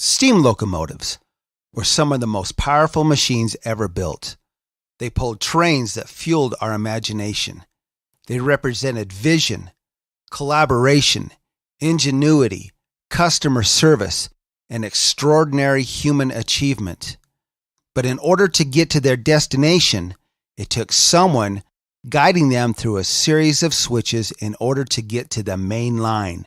Steam locomotives were some of the most powerful machines ever built. They pulled trains that fueled our imagination. They represented vision, collaboration, ingenuity, customer service, and extraordinary human achievement. But in order to get to their destination, it took someone guiding them through a series of switches in order to get to the main line.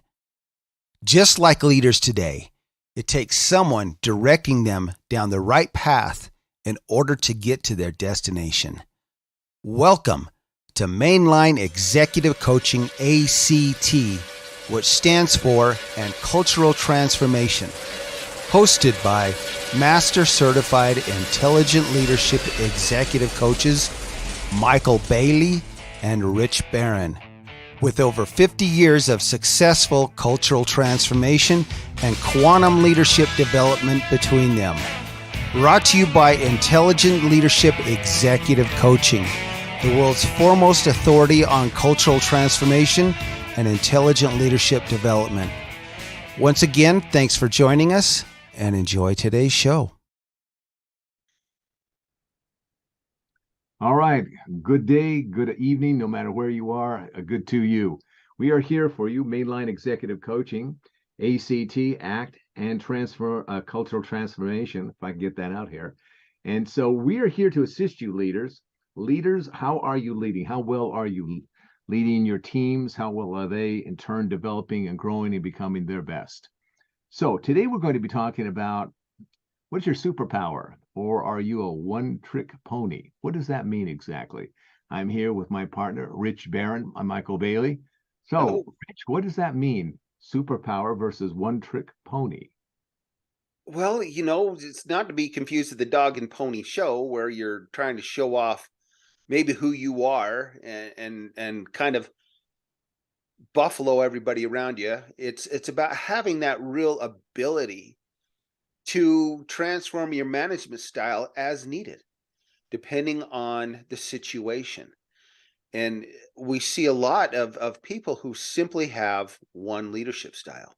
Just like leaders today, it takes someone directing them down the right path in order to get to their destination. Welcome to Mainline Executive Coaching ACT, which stands for and Cultural Transformation, hosted by Master Certified Intelligent Leadership Executive Coaches Maikel Bailey and Rich Barron, with over 50 years of successful cultural transformation and quantum leadership development between them. Brought to you by Intelligent Leadership Executive Coaching, the world's foremost authority on cultural transformation and intelligent leadership development. Once again, thanks for joining us and enjoy today's show. All right. Good day, good evening, no matter where you are, good to you. We are here for you, Mainline Executive Coaching, ACT, ACT, and Cultural Transformation, if I can get that out here. And so we are here to assist you, leaders. Leaders, how are you leading? How well are you leading your teams? How well are they, in turn, developing and growing and becoming their best? So today we're going to be talking about what's your superpower, or are you a one-trick pony? What does that mean exactly? I'm here with my partner, Rich Barron. I'm Maikel Bailey. So, Hello. Rich, what does that mean? Superpower versus one-trick pony? Well, it's not to be confused with the dog and pony show where you're trying to show off maybe who you are and kind of buffalo everybody around you. It's about having that real ability to transform your management style as needed, depending on the situation. And we see a lot of people who simply have one leadership style.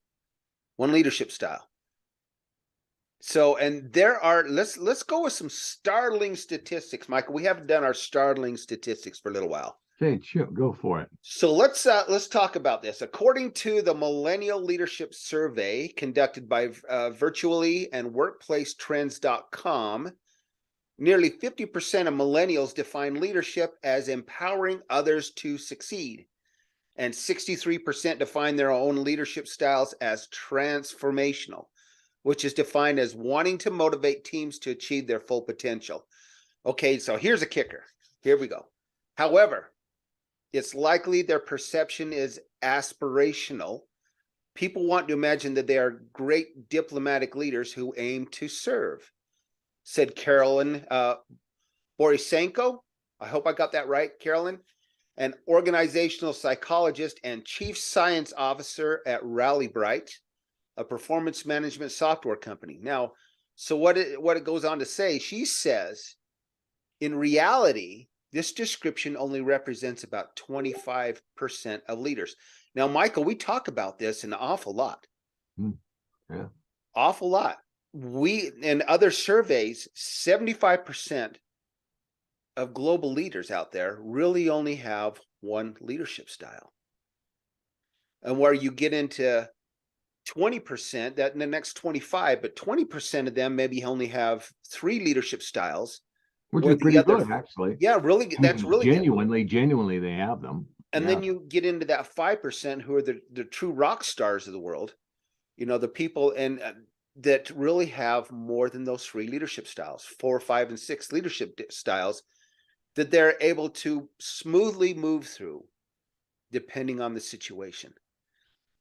So, and there are, let's go with some startling statistics, Maikel. We haven't done our startling statistics for a little while. Okay, sure, go for it. So let's talk about this. According to the Millennial Leadership Survey conducted by Virtually and WorkplaceTrends.com, nearly 50% of millennials define leadership as empowering others to succeed, and 63% define their own leadership styles as transformational, which is defined as wanting to motivate teams to achieve their full potential. Okay, so here's a kicker. Here we go. However, it's likely their perception is aspirational. People want to imagine that they are great diplomatic leaders who aim to serve, said Carolyn Borisenko. I hope I got that right, Carolyn, an organizational psychologist and chief science officer at Rallybright, a performance management software company. Now, so what it goes on to say, she says, in reality, this description only represents about 25% of leaders. Now, Maikel, we talk about this an awful lot. Yeah. Awful lot. We, in other surveys, 75% of global leaders out there really only have one leadership style. And where you get into 20%, that in the next 25, but 20% of them maybe only have three leadership styles. Which is pretty good, actually. Yeah, really, that's really genuinely they have them. And then you get into that 5% who are the true rock stars of the world, the people that really have more than those three leadership styles, 4, 5, and 6 leadership styles that they're able to smoothly move through depending on the situation.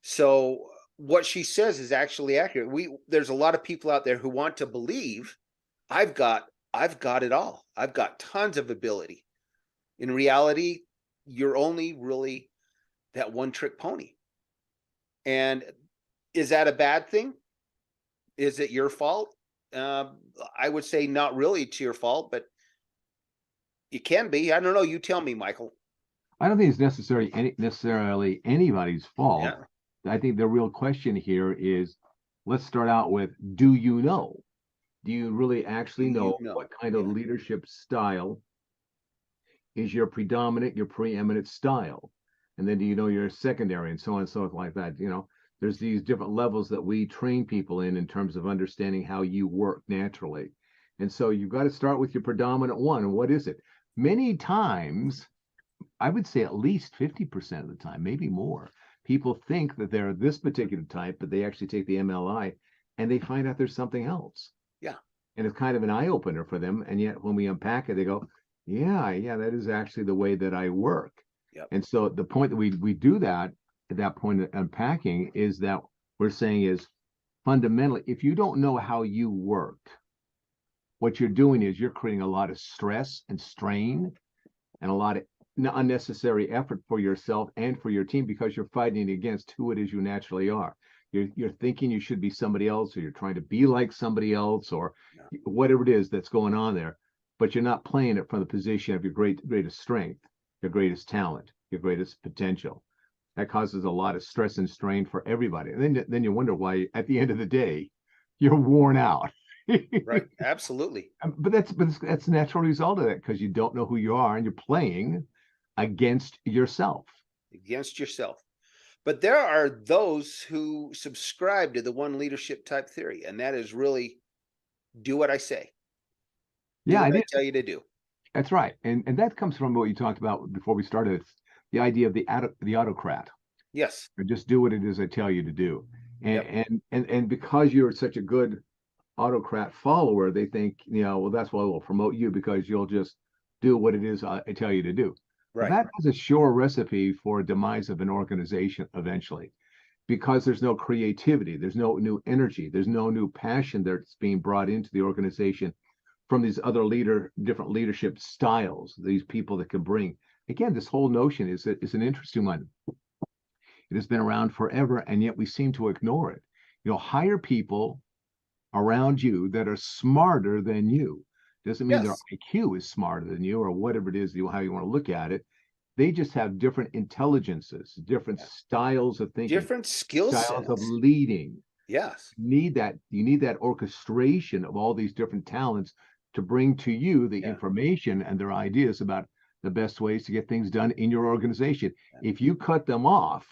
So what she says is actually accurate. There's a lot of people out there who want to believe I've got it all. I've got tons of ability. In reality, you're only really that one-trick pony. And is that a bad thing? Is it your fault? I would say not really to your fault, but it can be. I don't know. You tell me, Maikel. I don't think it's necessarily anybody's fault. Yeah. I think the real question here is, let's start out with, do you know? Do you really actually You know know. what kind of Yeah. leadership style is your predominant, your preeminent style? And then do you know your secondary, and so on and so forth, like that? There's these different levels that we train people in terms of understanding how you work naturally. And so you've got to start with your predominant one. And what is it? Many times, I would say at least 50% of the time, maybe more, people think that they're this particular type, but they actually take the MLI and they find out there's something else. Yeah. And it's kind of an eye opener for them. And yet when we unpack it, they go, yeah, that is actually the way that I work. Yep. And so the point that we do that at that point of unpacking is that we're saying is fundamentally, if you don't know how you work, what you're doing is you're creating a lot of stress and strain and a lot of unnecessary effort for yourself and for your team, because you're fighting against who it is you naturally are. You're thinking you should be somebody else, or you're trying to be like somebody else, or whatever it is that's going on there, but you're not playing it from the position of your greatest strength, your greatest talent, your greatest potential. That causes a lot of stress and strain for everybody. And then you wonder why at the end of the day you're worn out. Right. Absolutely. But that's a natural result of that, because you don't know who you are and you're playing against yourself. Against yourself. But there are those who subscribe to the one leadership type theory, and that is really do what I say. Do Yeah, what it I is. tell you to do. That's right. And that comes from what you talked about before we started. It's the idea of the autocrat. Yes. Or just do what it is I tell you to do. And Yep. and because you're such a good autocrat follower, they think, well, that's why we'll promote you, because you'll just do what it is I tell you to do. Well, Right. that is a sure recipe for a demise of an organization eventually, because there's no creativity, there's no new energy, there's no new passion that's being brought into the organization from these other different leadership styles, these people that can bring. Again, this whole notion is an interesting one. It has been around forever, and yet we seem to ignore it. Hire people around you that are smarter than you. Doesn't mean their Yes. IQ is smarter than you, or whatever it is, how you want to look at it. They just have different intelligences, different Yeah. styles of thinking, Different skill styles of sets. leading. Yes. You need that orchestration of all these different talents to bring to you the Yeah. information and their ideas about the best ways to get things done in your organization. Yeah. If you cut them off,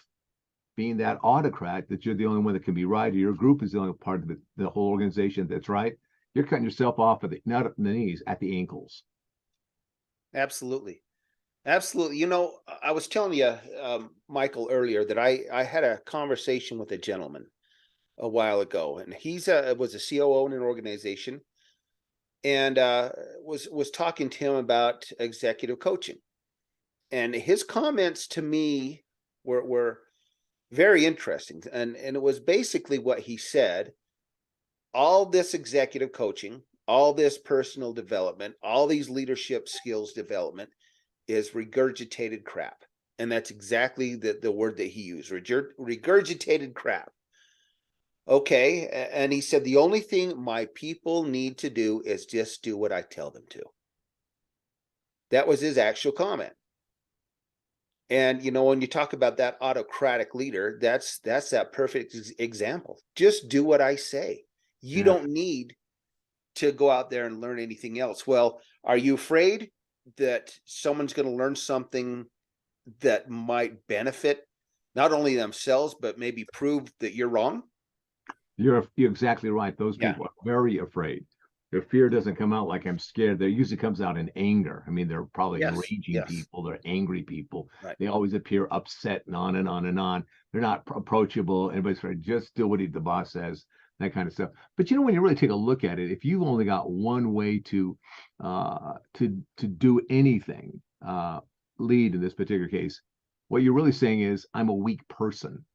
being that autocrat, that you're the only one that can be right, or your group is the only part of the whole organization that's right, you're cutting yourself off at not at the knees, at the ankles. Absolutely. Absolutely. I was telling you, Michael, earlier that I had a conversation with a gentleman a while ago, and was a COO in an organization, and was talking to him about executive coaching, and his comments to me were very interesting, and it was basically what he said: all this executive coaching, all this personal development, all these leadership skills development is regurgitated crap. And that's exactly the word that he used: regurgitated crap. Okay. And he said, the only thing my people need to do is just do what I tell them to. That was his actual comment. And when you talk about that autocratic leader, that's that perfect example. Just do what I say. You Yeah. don't need to go out there and learn anything else. Well, are you afraid that someone's going to learn something that might benefit not only themselves, but maybe prove that you're wrong? You're exactly right. Those Yeah. people are very afraid. Their fear doesn't come out like I'm scared. It usually comes out in anger. I mean, they're probably Yes. raging Yes. people. They're angry people. Right. They always appear upset and on and on and on. They're not approachable. Everybody's trying to just do what the boss says, that kind of stuff. But when you really take a look at it, if you've only got one way to do anything, lead in this particular case, what you're really saying is, I'm a weak person.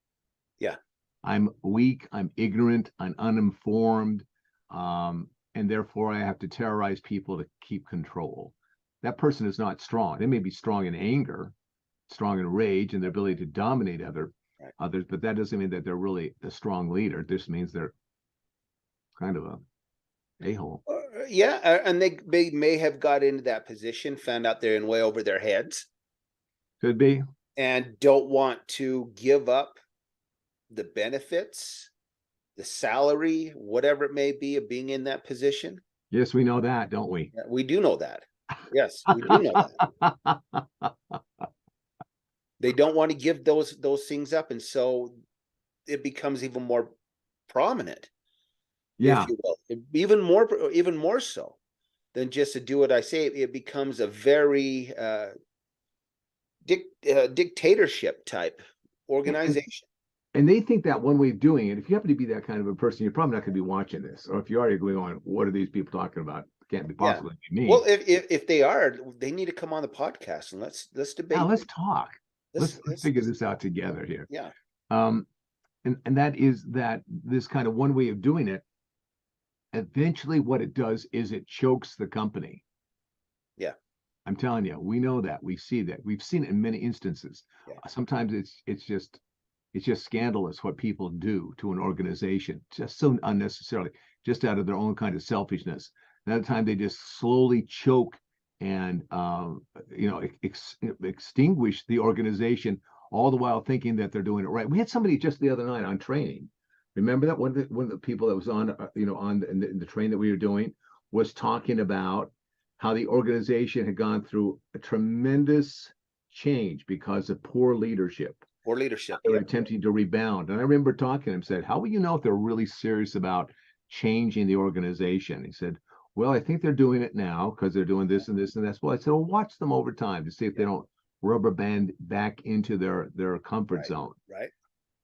Yeah. I'm weak, I'm ignorant, I'm uninformed, and therefore I have to terrorize people to keep control. That person is not strong. They may be strong in anger, strong in rage, and their ability to dominate Right. others, but that doesn't mean that they're really a strong leader. This means they're kind of a hole. Yeah. And they may have got into that position, found out they're in way over their heads, Could be. and don't want to give up the benefits, the salary, whatever it may be, of being in that position. Yes, we know that, don't we? We do know that. Yes, we do know that. They don't want to give those things up, and so it becomes even more prominent, Yeah. if you will, even more so than just to do what I say. It becomes a very dictatorship type organization. And they think that one way of doing it, if you happen to be that kind of a person, you're probably not going to be watching this. Or if you are, you're going on, what are these people talking about? Can't be possibly be me. Well, if they are, they need to come on the podcast and let's debate. Now let's talk. Let's figure this out together here. Yeah. And that is that this kind of one way of doing it, eventually what it does is it chokes the company. Yeah. I'm telling you, we know that. We see that. We've seen it in many instances. Yeah. Sometimes it's just scandalous what people do to an organization, just so unnecessarily, just out of their own kind of selfishness. Another time they just slowly choke and extinguish the organization, all the while thinking that they're doing it right. We had somebody just the other night on training. Remember that one of the people that was on in the train that we were doing was talking about how the organization had gone through a tremendous change because of poor leadership. Poor leadership. They were attempting to rebound. And I remember talking to him, said, how will you know if they're really serious about changing the organization? He said, well, I think they're doing it now because they're doing this and this and that. Well, I said, well, watch them over time to see if they don't rubber band back into their comfort zone. Right.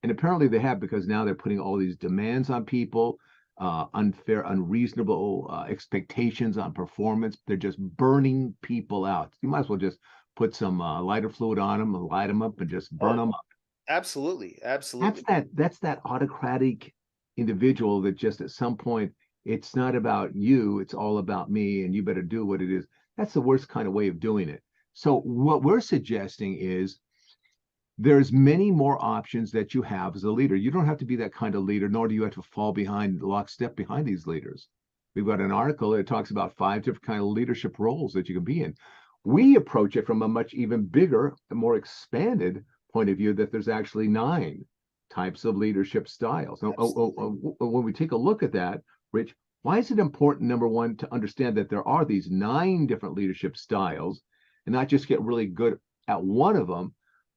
And apparently they have, because now they're putting all these demands on people, unfair, unreasonable expectations on performance. They're just burning people out. You might as well just put some lighter fluid on them and light them up and just burn them up. Absolutely. That's that autocratic individual that just at some point, it's not about you, it's all about me, and you better do what it is. That's the worst kind of way of doing it. So what we're suggesting is there's many more options that you have as a leader. You don't have to be that kind of leader, nor do you have to fall behind, lockstep behind these leaders. We've got an article that talks about 5 different kind of leadership roles that you can be in. We approach it from a much even bigger and more expanded point of view, that there's actually 9 types of leadership styles. When we take a look at that, Rich, why is it important, number one, to understand that there are these 9 different leadership styles and not just get really good at one of them,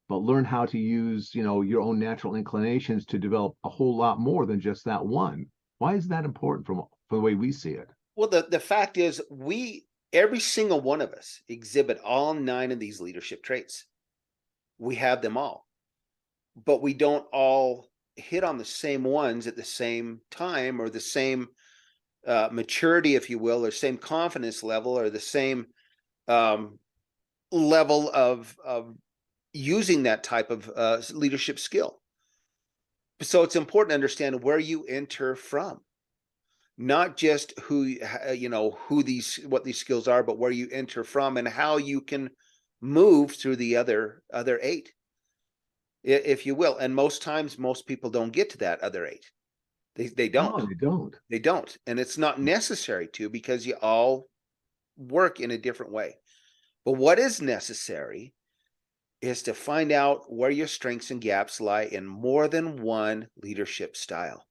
but learn how to use, your own natural inclinations to develop a whole lot more than just that one? Why is that important from the way we see it? Well, the fact is, every single one of us exhibit all 9 of these leadership traits. We have them all, but we don't all hit on the same ones at the same time, or the same maturity, if you will, or same confidence level, or the same level of using that type of leadership skill. So it's important to understand where you enter from, not just what these skills are, but where you enter from and how you can move through the other 8, if you will. And most times, most people don't get to that other 8. They don't. No, they don't. And it's not necessary to, because you all work in a different way. But what is necessary is to find out where your strengths and gaps lie in more than one leadership style.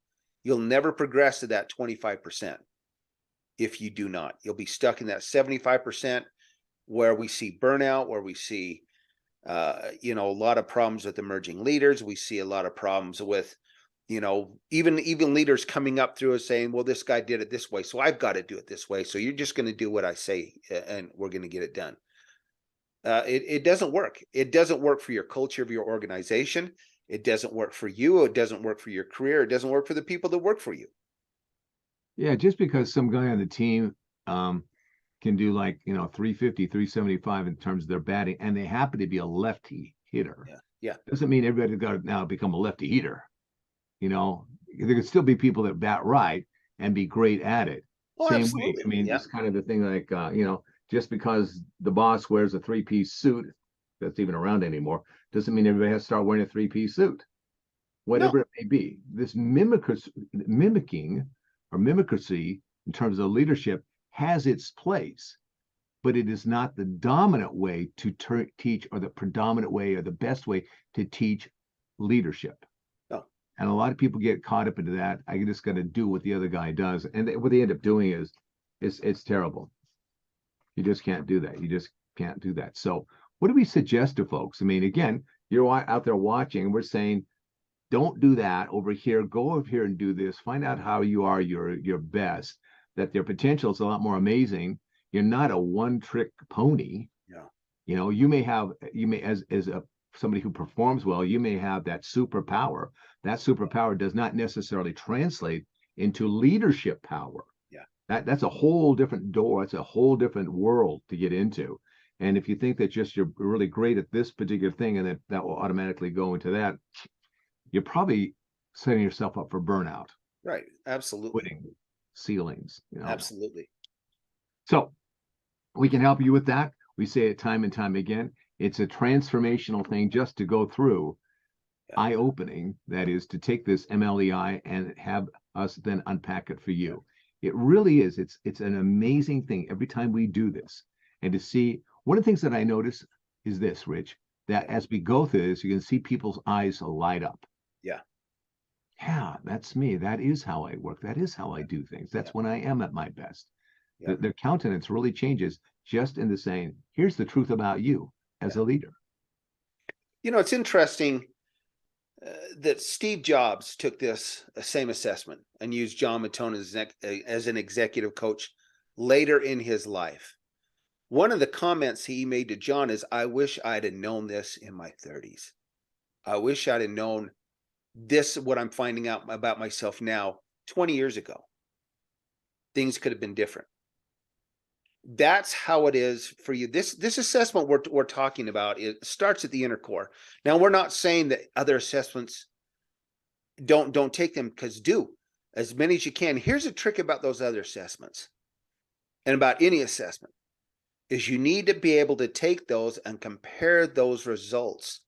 You'll never progress to that 25% if you do not. You'll be stuck in that 75%, where we see burnout, where we see a lot of problems with emerging leaders. We see a lot of problems with even leaders coming up through us saying, well, this guy did it this way, so I've got to do it this way, so you're just going to do what I say and we're going to get it done. It doesn't work. It doesn't work for your culture of your organization. It doesn't work for you. It doesn't work for your career. It doesn't work for the people that work for you. Yeah, just because some guy on the team can do 350, 375 in terms of their batting, and they happen to be a lefty hitter. Yeah. Doesn't mean everybody's got to now become a lefty hitter. There could still be people that bat right and be great at it. Same absolutely. way. I mean, just kind of the thing, just because the boss wears a 3-piece suit that's even around anymore, doesn't mean everybody has to start wearing a 3-piece suit. Whatever it may be. This mimicking or mimicry in terms of leadership has its place, but it is not the dominant way to teach, or the predominant way, or the best way to teach leadership. No. And a lot of people get caught up into that. I just got to do what the other guy does. And what they end up doing is it's terrible. You just can't do that. You just can't do that. So what do we suggest to folks? I mean, again, you're out there watching, and we're saying, don't do that over here. Go over here and do this. Find out how you are your best, that their potential is a lot more amazing. You're not a one-trick pony. Yeah. You know, you may as somebody who performs well, you may have that superpower. That superpower does not necessarily translate into leadership power. Yeah. That's a whole different door. It's a whole different world to get into. And if you think that just you're really great at this particular thing and that will automatically go into that, you're probably setting yourself up for burnout. Right. Absolutely. Quitting ceilings. You know? Absolutely. So we can help you with that. We say it time and time again. It's a transformational thing just to go through, eye-opening, that is, to take this MLEI and have us then unpack it for you. It really is. It's an amazing thing every time we do this. And to see, one of the things that I notice is this, Rich, that as we go through this, you can see people's eyes light up. Yeah. Yeah, that's me. That is how I work. That is how I do things. That's when I am at my best. Their countenance really changes just in the saying, here's the truth about you as a leader. You know, it's interesting that Steve Jobs took this same assessment and used John Mattone as an executive coach later in his life. One of the comments he made to John is, I wish I'd have known this in my 30s. I wish I'd have known this, what I'm finding out about myself now, 20 years ago. Things could have been different. That's how it is for you. This assessment we're talking about, it starts at the inner core. Now, we're not saying that other assessments don't take them, because do as many as you can. Here's a trick about those other assessments and about any assessment is you need to be able to take those and compare those results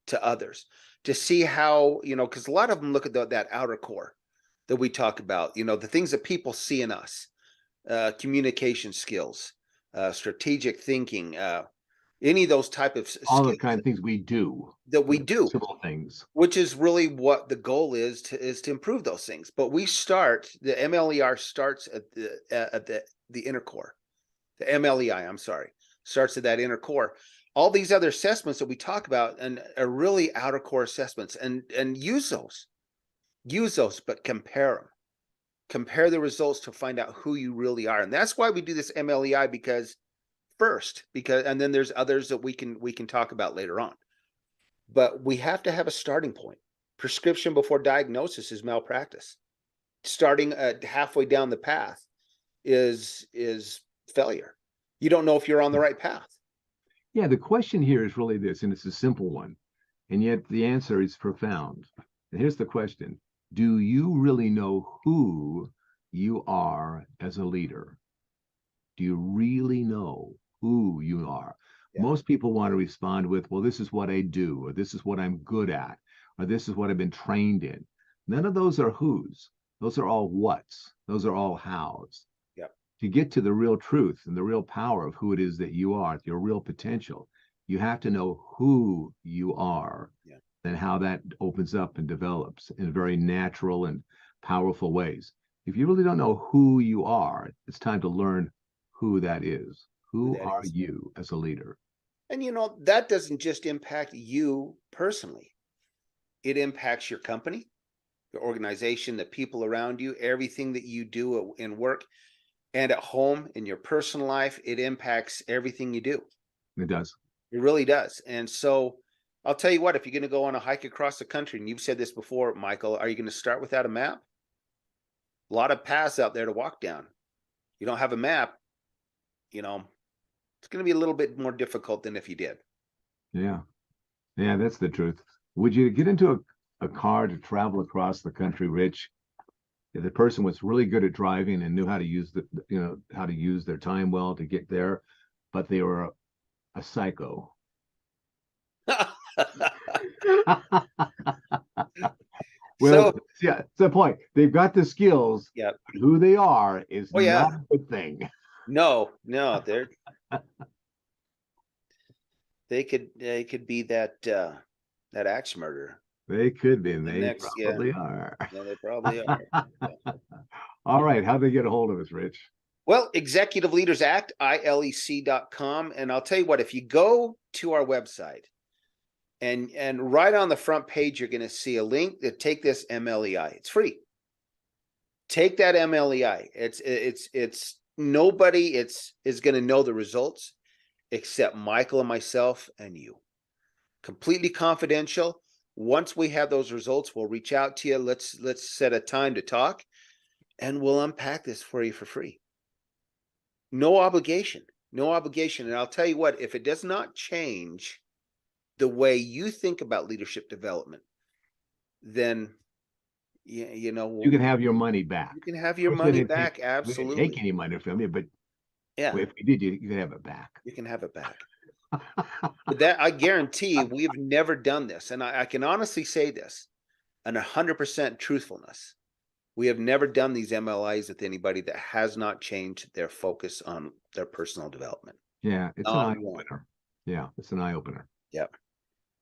to others to see how, you know, because a lot of them look at that outer core that we talk about, you know, the things that people see in us, communication skills, strategic thinking, any of those type of all skills the kind of things we do, that we do, simple things, which is really what the goal is to improve those things. But we start, the MLER starts at the inner core. The MLEI, I'm sorry, starts at that inner core. All these other assessments that we talk about and are really outer core assessments, and use those, but compare the results to find out who you really are. And that's why we do this MLEI, because and then there's others that we can talk about later on. But we have to have a starting point. Prescription before diagnosis is malpractice. Starting halfway down the path is failure. You don't know if you're on the right path. Yeah, the question here is really this, and it's a simple one, and yet the answer is profound. And here's the question: do you really know who you are as a leader? Do you really know who you are? Yeah. Most people want to respond with, well, this is what I do, or this is what I'm good at, or this is what I've been trained in. None of those are whos. Those are all whats. Those are all hows. To get to the real truth and the real power of who it is that you are, your real potential, you have to know who you are, and how that opens up and develops in very natural and powerful ways. If you really don't know who you are, it's time to learn who that is. Who are you as a leader? And you know, that doesn't just impact you personally. It impacts your company, your organization, the people around you, everything that you do in work and at home, in your personal life. It impacts everything you do. It does. It really does. And so I'll tell you what, if you're going to go on a hike across the country, and you've said this before, Maikel, are you going to start without a map? A lot of paths out there to walk down. You don't have a map, you know, it's going to be a little bit more difficult than if you did. Yeah. Yeah, that's the truth. Would you get into a car to travel across the country, Rich, if the person was really good at driving and knew how to use how to use their time well to get there, but they were a psycho? Well, so, yeah, it's the point. They've got the skills. Yeah. Who they are is not a good thing. No, they're they could be that axe murderer. They could be, and The they next, probably are. Yeah, they probably are. Yeah. All right. How'd they get a hold of us, Rich? Well, Executive Leaders Act, ILEC.com. And I'll tell you what, if you go to our website and right on the front page, you're going to see a link to take this MLEI. It's free. Take that MLEI. It's nobody is going to know the results except Maikel and myself and you. Completely confidential. Once we have those results, we'll reach out to you. Let's set a time to talk, and we'll unpack this for you for free. No obligation. And I'll tell you what, if it does not change the way you think about leadership development, then you know, you can have your money back. You can have your money back. Absolutely. We didn't take any money from you, but yeah, if we did, you can have it back. You can have it back. But that, I guarantee, we have never done this, and I can honestly say this, and 100% truthfulness. We have never done these MLIs with anybody that has not changed their focus on their personal development. Yeah, it's an eye opener. Yeah, it's an eye opener. Yep.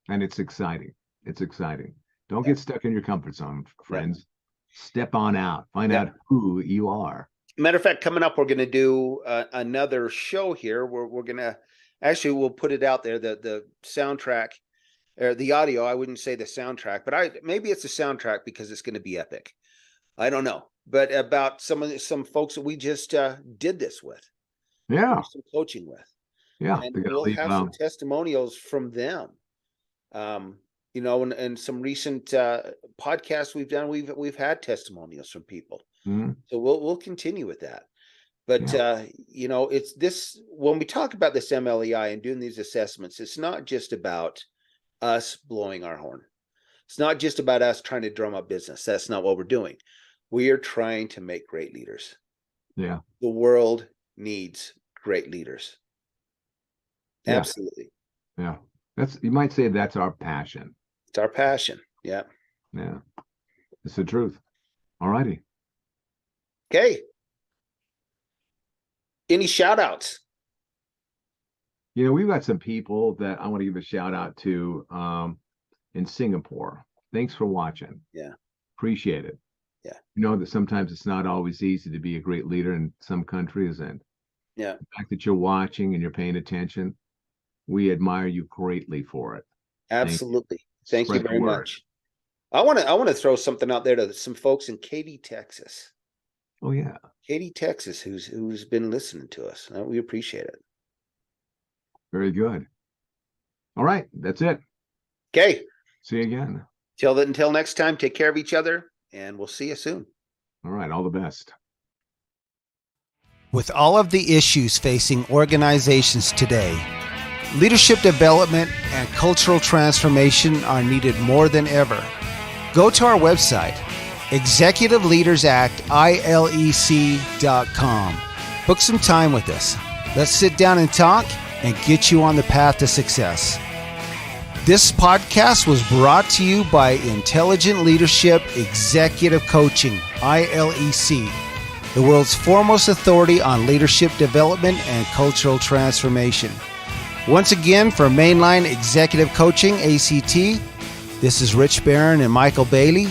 And it's exciting. It's exciting. Don't get stuck in your comfort zone, friends. Yep. Step on out. Find out who you are. Matter of fact, coming up, we're going to do another show here where we're going to we'll put it out there, the soundtrack, or the audio. I wouldn't say the soundtrack, but maybe it's a soundtrack because it's going to be epic. I don't know, but about some folks that we just did this with, some coaching with, and we'll have some testimonials from them, you know, and some recent podcasts we've done. We've had testimonials from people, so we'll continue with that. But you know, it's this, when we talk about this MLEI and doing these assessments, it's not just about us blowing our horn. It's not just about us trying to drum up business. That's not what we're doing. We are trying to make great leaders. Yeah. The world needs great leaders. Yeah. Absolutely. Yeah. You might say that's our passion. It's our passion. Yeah. Yeah. It's the truth. All righty. Okay. Any shout outs? You know, we've got some people that I want to give a shout out to in Singapore. Thanks for watching. Yeah. Appreciate it. Yeah. You know that sometimes it's not always easy to be a great leader in some countries. And the fact that you're watching and you're paying attention, we admire you greatly for it. Absolutely. Thank you very much. I want to throw something out there to some folks in Katy, Texas. Oh, yeah. Katy, Texas, who's been listening to us. We appreciate it. Very good. All right. That's it. Okay. See you again. Until next time, take care of each other, and we'll see you soon. All right. All the best. With all of the issues facing organizations today, leadership development and cultural transformation are needed more than ever. Go to our website, Executive Leaders Act, ILEC.com. Book some time with us. Let's sit down and talk and get you on the path to success. This podcast was brought to you by Intelligent Leadership Executive Coaching, ILEC, the world's foremost authority on leadership development and cultural transformation. Once again, for Mainline Executive Coaching ACT, this is Rich Barron and Maikel Bailey.